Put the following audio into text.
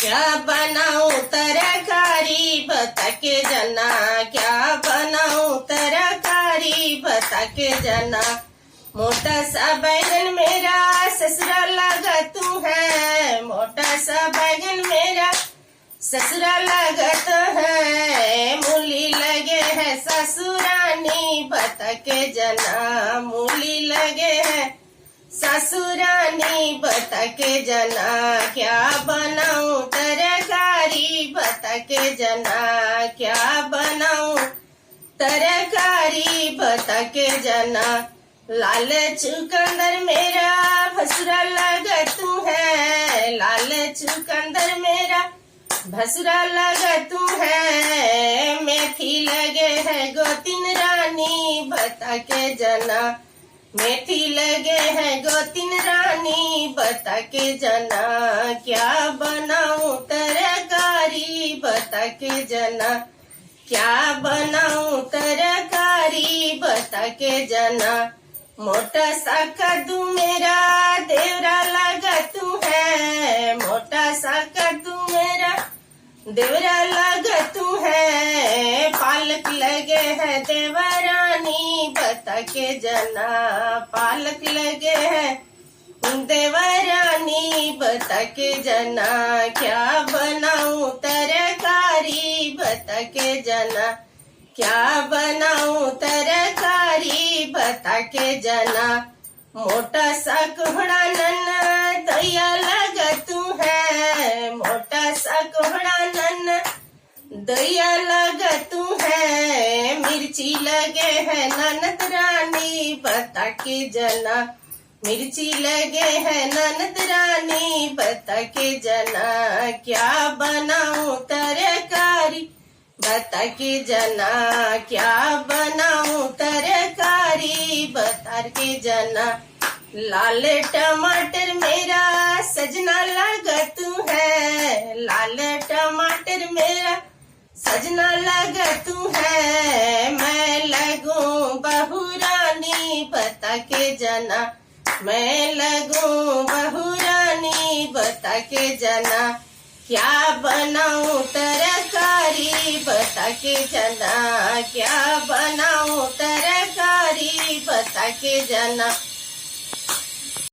क्या बनाऊं तरकारी बता के जना, क्या बनाऊं तरकारी बता के जना। मोटा सा बैगन मेरा ससुरा लगत है, मोटा सा बैगन मेरा ससुरा लगत है। मूली लगे है ससुरानी बता के जना, मूली लगे है ससुरानी बता के जना। क्या बनाऊं तरकारी बता के जना, क्या बनाऊं तरकारी बता के जना। लाल चुकंदर मेरा भसुरा लगत है, लाल चुकंदर मेरा भसुरा लगत है। मेथी लगे है गोतिन रानी बता के जना, मेथी लगे है गोतिन रानी बता के जना। क्या बनाऊं तरकारी बता के जना, क्या बनाऊं तरकारी बता के जना। मोटा सा कद्दू मेरा देवरा लगत है, मोटा सा कद्दू मेरा देवरा लगत है। पालक लगे है देवरानी बता के जना, पालक लगे है देवरानी बता के जना। क्या बनाऊं तरकारी बता के जना, क्या बनाऊं तरकारी बता के जना। मोटा सा कोहड़ा नन दया लगत है, मोटा सा कोहड़ा नन दया लगत है। मिर्ची लगे है ननद रानी बता के जना, मिर्ची लगे है ननद रानी बता के जना। क्या बनाऊं तरकारी बता के जना, क्या बनाऊं तरकारी बता के जना। लाल टमाटर मेरा सजना लगत है, लाल टमाटर मेरा सजना लगत है। मैं लगूं बहू रानी बता के जना, मैं लगूं बहू रानी बता के जना। क्या बनाऊं तरकारी बता के जना, क्या बनाऊं तरकारी बता के जना।